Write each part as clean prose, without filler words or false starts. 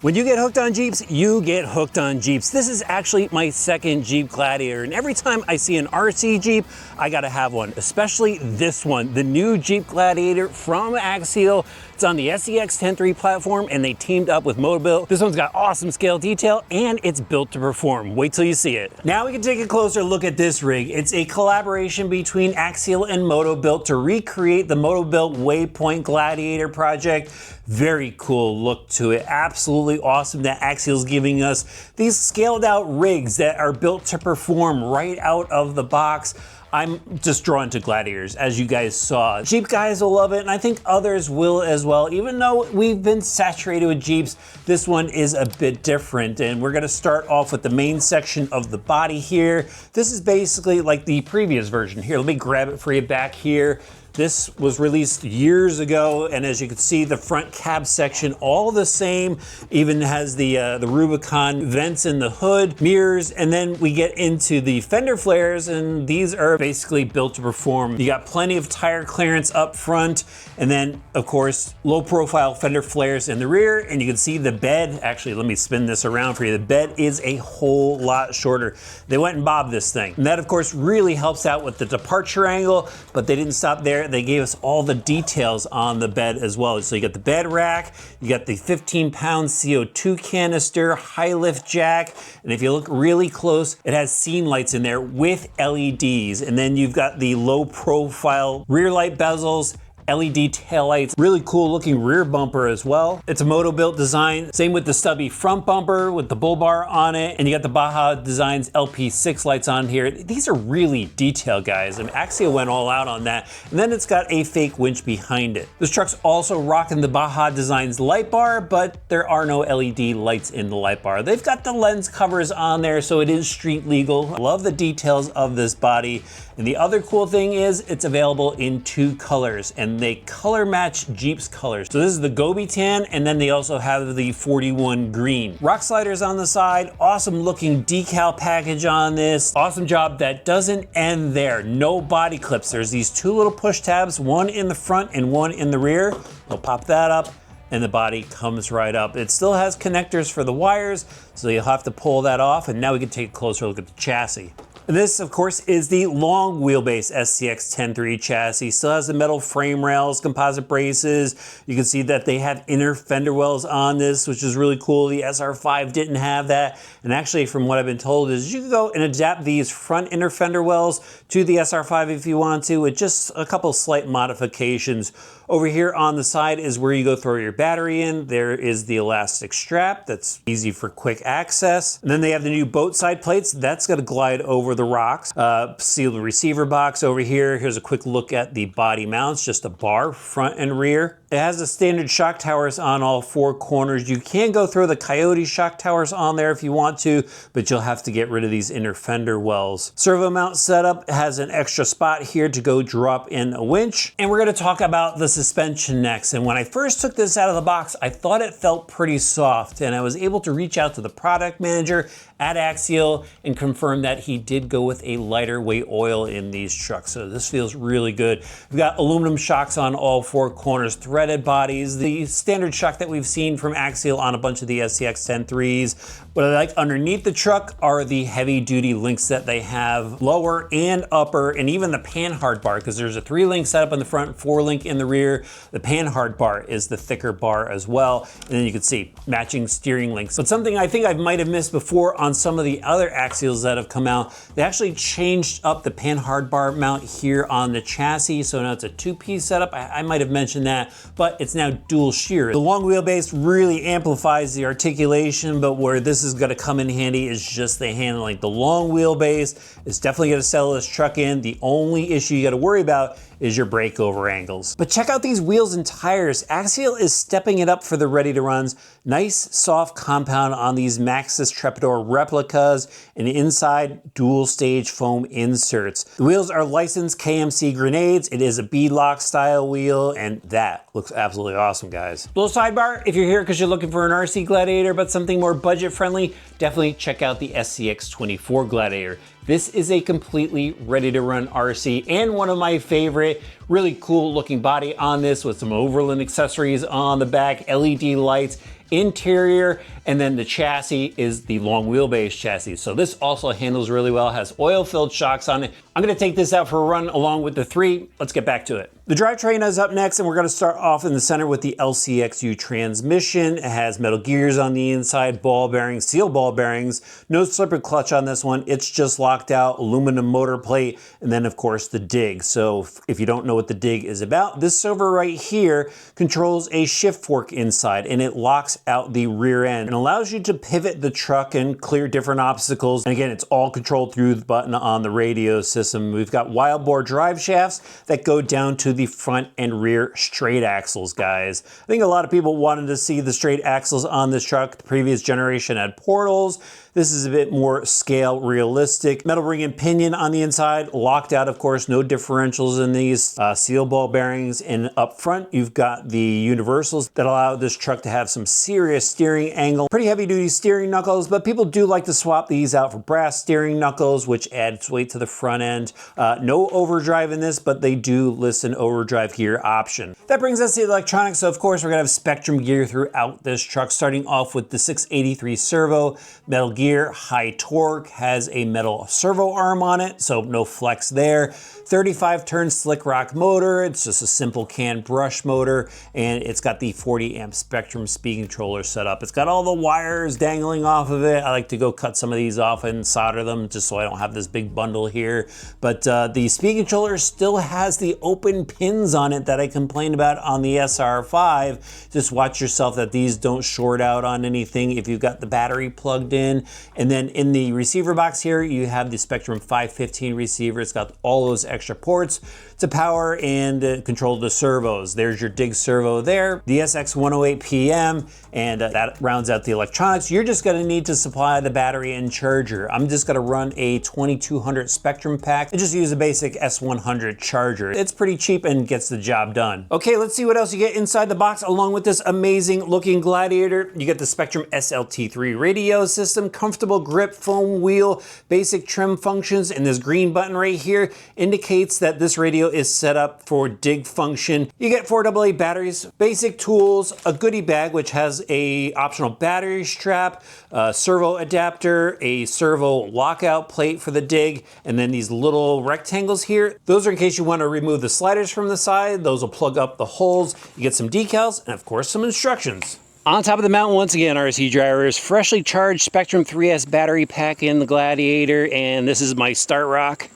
When you get hooked on Jeeps, you get hooked on Jeeps. This is actually my second Jeep Gladiator, and every time I see an RC Jeep, I gotta have one, especially this one, the new Jeep Gladiator from Axial. It's on the SCX10 platform, and they teamed up with MotoBuilt. This one's got awesome scale detail, and it's built to perform. Wait till you see it. Now we can take a closer look at this rig. It's a collaboration between Axial and MotoBuilt to recreate the MotoBuilt Waypoint Gladiator project. Very cool look to it. Absolutely awesome that Axial's giving us these scaled out rigs that are built to perform right out of the box. I'm just drawn to Gladiators, as you guys saw. Jeep guys will love it, and I think others will as well. Even though we've been saturated with Jeeps, this one is a bit different, and we're gonna start off with the main section of the body here. This is basically like the previous version. Here, let me grab it for you back here. This was released years ago, and as you can see, the front cab section, all the same, even has the Rubicon vents in the hood, mirrors, and then we get into the fender flares, and these are basically built to perform. You got plenty of tire clearance up front, and then, of course, low profile fender flares in the rear, and you can see the bed. Actually, let me spin this around for you. The bed is a whole lot shorter. They went and bobbed this thing. And that, of course, really helps out with the departure angle, but they didn't stop there. They gave us all the details on the bed as well. So you got the bed rack, you got the 15-pound CO2 canister, high lift jack, and if you look really close, it has scene lights in there with LEDs. And then you've got the low profile rear light bezels, LED taillights, really cool looking rear bumper as well. It's a MotoBuilt design. Same with the stubby front bumper with the bull bar on it. And you got the Baja Designs LP6 lights on here. These are really detailed, guys. And Axial went all out on that. And then it's got a fake winch behind it. This truck's also rocking the Baja Designs light bar, but there are no LED lights in the light bar. They've got the lens covers on there, so it is street legal. I love the details of this body. And the other cool thing is it's available in 2 colors, and they color match Jeep's colors. So this is the Gobi tan, and then they also have the 41 green. Rock sliders on the side, awesome looking decal package on this. Awesome job that doesn't end there. No body clips. There's these 2 little push tabs, one in the front and one in the rear. We'll pop that up, and the body comes right up. It still has connectors for the wires, so you'll have to pull that off. And now we can take a closer look at the chassis. And this, of course, is the long wheelbase SCX10 chassis. Still has the metal frame rails, composite braces. You can see that they have inner fender wells on this, which is really cool. The SR5 didn't have that. And actually, from what I've been told, is you can go and adapt these front inner fender wells to the SR5 if you want to, with just a couple slight modifications. Over here on the side is where you go throw your battery in. There is the elastic strap. That's easy for quick access. And then they have the new boat side plates. That's gonna glide over the rocks. Sealed receiver box over here. Here's a quick look at the body mounts, just a bar, front and rear. It has the standard shock towers on all 4 corners. You can go throw the Coyote shock towers on there if you want to, but you'll have to get rid of these inner fender wells. Servo mount setup has an extra spot here to go drop in a winch. And we're gonna talk about the suspension next. And when I first took this out of the box, I thought it felt pretty soft, and I was able to reach out to the product manager at Axial and confirm that he did go with a lighter weight oil in these trucks. So this feels really good. We've got aluminum shocks on all 4 corners, threaded bodies, the standard shock that we've seen from Axial on a bunch of the SCX10s. What I like underneath the truck are the heavy duty links that they have, lower and upper, and even the panhard bar, because there's a 3-link setup in the front, 4-link in the rear. The panhard bar is the thicker bar as well. And then you can see matching steering links. But something I think I might have missed before on some of the other Axials that have come out, they actually changed up the panhard bar mount here on the chassis. So now it's a 2-piece setup. I might have mentioned that, but it's now dual shear. The long wheelbase really amplifies the articulation, but where this is gonna come in handy is just the handling. The long wheelbase is definitely gonna sell this truck in. The only issue you gotta worry about is your breakover angles. But check out these wheels and tires. Axial is stepping it up for the ready to runs. Nice soft compound on these Maxxis Trepidor replicas, and inside dual stage foam inserts. The wheels are licensed KMC grenades. It is a beadlock style wheel, and that looks absolutely awesome, guys. Little sidebar, if you're here because you're looking for an RC Gladiator but something more budget friendly, definitely check out the SCX24 Gladiator. This is a completely ready to run RC and one of my favorite. Really cool looking body on this with some Overland accessories on the back, LED lights, interior, and then the chassis is the long wheelbase chassis. So this also handles really well, has oil-filled shocks on it. I'm gonna take this out for a run along with the 3. Let's get back to it. The drivetrain is up next, and we're gonna start off in the center with the LCXU transmission. It has metal gears on the inside, ball bearings, steel ball bearings, no slipper clutch on this one. It's just locked out, aluminum motor plate, and then of course the dig. So if you don't know what the dig is about, this silver right here controls a shift fork inside, and it locks out the rear end and allows you to pivot the truck and clear different obstacles. And again, it's all controlled through the button on the radio system. We've got wild bore drive shafts that go down to the front and rear straight axles, guys. I think a lot of people wanted to see the straight axles on this truck. The previous generation had portals. This is a bit more scale realistic. Metal ring and pinion on the inside, locked out, of course, no differentials in these. Steel ball bearings, and up front, you've got the universals that allow this truck to have some serious steering angle. Pretty heavy duty steering knuckles, but people do like to swap these out for brass steering knuckles, which adds weight to the front end. No overdrive in this, but they do list an overdrive gear option. That brings us to the electronics. So of course, we're gonna have Spectrum gear throughout this truck, starting off with the 683 servo, metal gear, high torque, has a metal servo arm on it, so no flex there. 35 turn slick rock motor. It's just a simple can brush motor, and it's got the 40 amp Spectrum speed controller set up. It's got all the wires dangling off of it. I like to go cut some of these off and solder them just so I don't have this big bundle here. But the speed controller still has the open pins on it that I complained about on the SR5. Just watch yourself that these don't short out on anything if you've got the battery plugged in. And then in the receiver box here, you have the Spectrum 515 receiver. It's got all those extra ports to power and control the servos. There's your dig servo there, the SX108 PM, and that rounds out the electronics. You're just gonna need to supply the battery and charger. I'm just gonna run a 2200 Spectrum pack and just use a basic S100 charger. It's pretty cheap and gets the job done. Okay, let's see what else you get inside the box along with this amazing looking Gladiator. You get the Spectrum SLT3 radio system, comfortable grip, foam wheel, basic trim functions, and this green button right here indicates that this radio is set up for dig function. You get 4 AA batteries, basic tools, a goodie bag which has a optional battery strap, a servo adapter, a servo lockout plate for the dig, and then these little rectangles here. Those are in case you want to remove the sliders from the side. Those will plug up the holes. You get some decals and of course some instructions. On top of the mountain, once again, RC drivers, freshly charged Spectrum 3S battery pack in the Gladiator, and this is my start rock.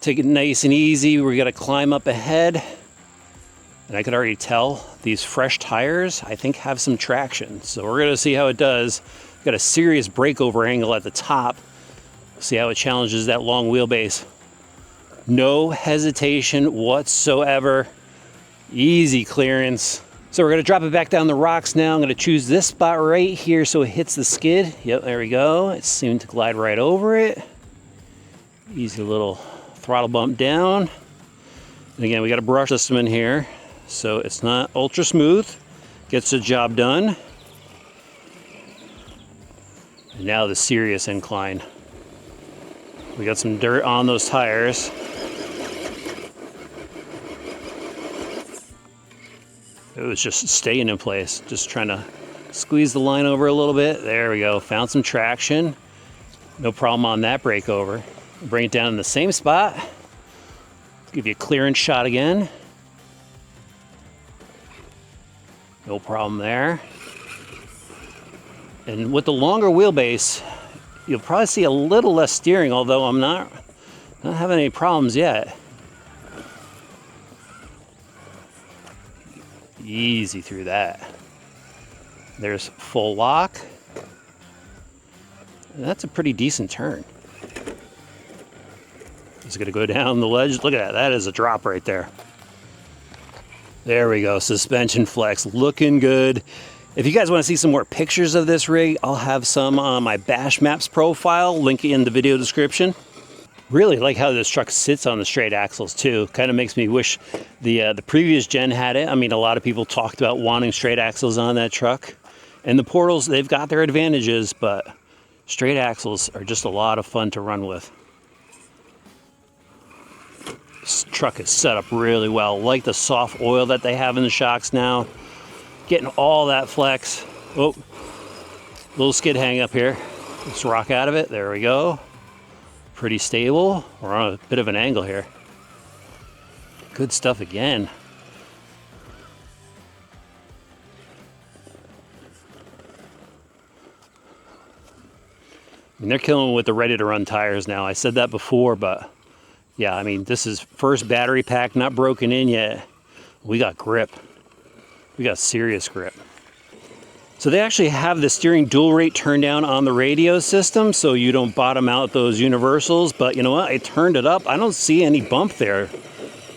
Take it nice and easy. We're gonna climb up ahead. And I could already tell these fresh tires, I think, have some traction. So we're gonna see how it does. Got a serious breakover angle at the top. See how it challenges that long wheelbase. No hesitation whatsoever. Easy clearance. So we're gonna drop it back down the rocks now. I'm gonna choose this spot right here so it hits the skid. Yep, there we go. It seemed to glide right over it. Easy little throttle bump down. And again, we got a brush system in here, so it's not ultra smooth. Gets the job done. And now the serious incline. We got some dirt on those tires. It was just staying in place, just trying to squeeze the line over a little bit. There we go, found some traction. No problem on that breakover. Bring it down in the same spot. Give you a clearance shot again. No problem there. And with the longer wheelbase, you'll probably see a little less steering, although I'm not having any problems yet. Easy through that. There's full lock. And that's a pretty decent turn. It's gonna go down the ledge. Look at that, that is a drop right there. There we go, suspension flex, looking good. If you guys wanna see some more pictures of this rig, I'll have some on my Bash Maps profile, link in the video description. Really like how this truck sits on the straight axles too. Kind of makes me wish the previous gen had it. I mean, a lot of people talked about wanting straight axles on that truck. And the portals, they've got their advantages, but straight axles are just a lot of fun to run with. This truck is set up really well. Like the soft oil that they have in the shocks now. Getting all that flex. Oh, little skid hang up here. Let's rock out of it. There we go. Pretty stable. We're on a bit of an angle here. Good stuff again. I mean, they're killing with the ready-to-run tires now. I said that before, but yeah, I mean, this is first battery pack, not broken in yet. We got grip. We got serious grip. So they actually have the steering dual rate turned down on the radio system so you don't bottom out those universals. But you know what? I turned it up. I don't see any bump there.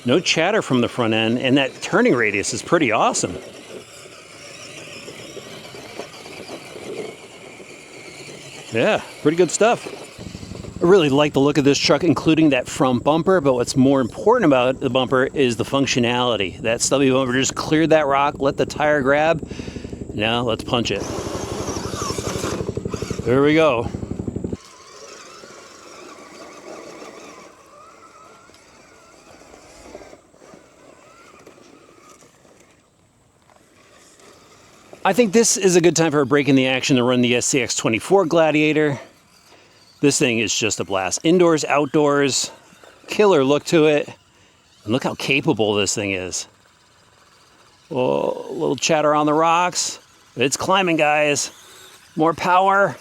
No chatter from the front end, and that turning radius is pretty awesome. Yeah, pretty good stuff. I really like the look of this truck, including that front bumper, but what's more important about the bumper is the functionality. That stubby bumper just cleared that rock, let the tire grab. Now let's punch it. There we go. I think this is a good time for a break in the action to run the SCX24 Gladiator. This thing is just a blast. Indoors, outdoors, killer look to it. And look how capable this thing is. Oh, a little chatter on the rocks. It's climbing, guys. More power.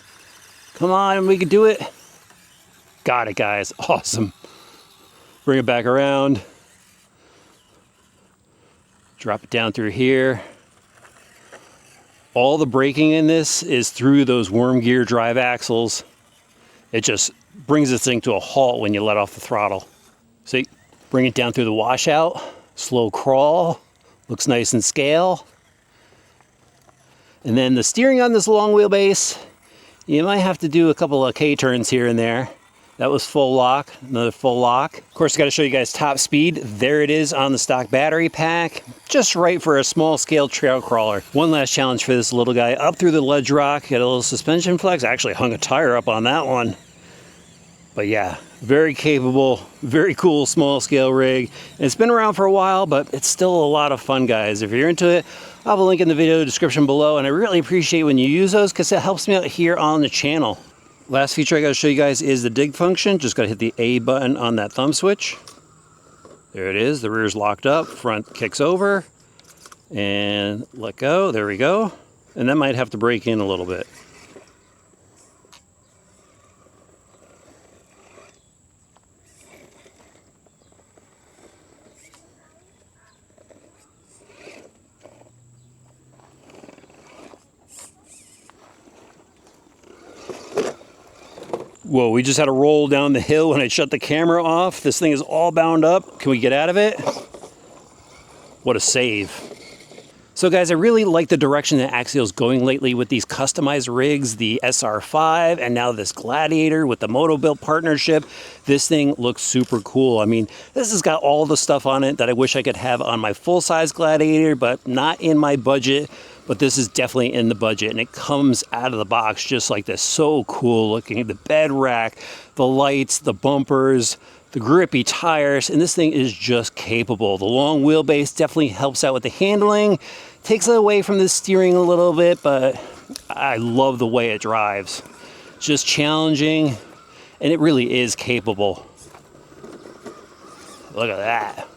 Come on, we can do it. Got it, guys. Awesome. Bring it back around. Drop it down through here. All the braking in this is through those worm gear drive axles. It just brings this thing to a halt when you let off the throttle. See, bring it down through the washout, slow crawl, looks nice and scale. And then the steering on this long wheelbase, you might have to do a couple of K-turns here and there. That was full lock, another full lock. Of course, I gotta show you guys top speed. There it is on the stock battery pack. Just right for a small scale trail crawler. One last challenge for this little guy. Up through the ledge rock, got a little suspension flex. I actually hung a tire up on that one. But yeah, very capable, very cool small scale rig. And it's been around for a while, but it's still a lot of fun, guys. If you're into it, I'll have a link in the video description below. And I really appreciate when you use those because it helps me out here on the channel. Last feature I gotta show you guys is the dig function. Just gotta hit the A button on that thumb switch. There it is, the rear's locked up, front kicks over, and let go, there we go. And that might have to brake in a little bit. Whoa, we just had to roll down the hill when I shut the camera off. This thing is all bound up. Can we get out of it? What a save. So guys, I really like the direction that Axial's going lately with these customized rigs, the SR5 and now this Gladiator with the MotoBuilt partnership. This thing looks super cool. I mean, this has got all the stuff on it that I wish I could have on my full-size Gladiator, but not in my budget. But this is definitely in the budget, and it comes out of the box just like this. So cool looking. The bed rack, the lights, the bumpers, the grippy tires, and this thing is just capable. The long wheelbase definitely helps out with the handling. Takes it away from the steering a little bit, but I love the way it drives. Just challenging, and it really is capable. Look at that.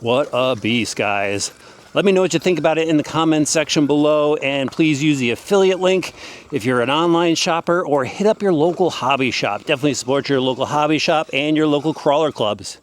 What a beast, guys. Let me know what you think about it in the comments section below, and please use the affiliate link if you're an online shopper, or hit up your local hobby shop. Definitely support your local hobby shop and your local crawler clubs.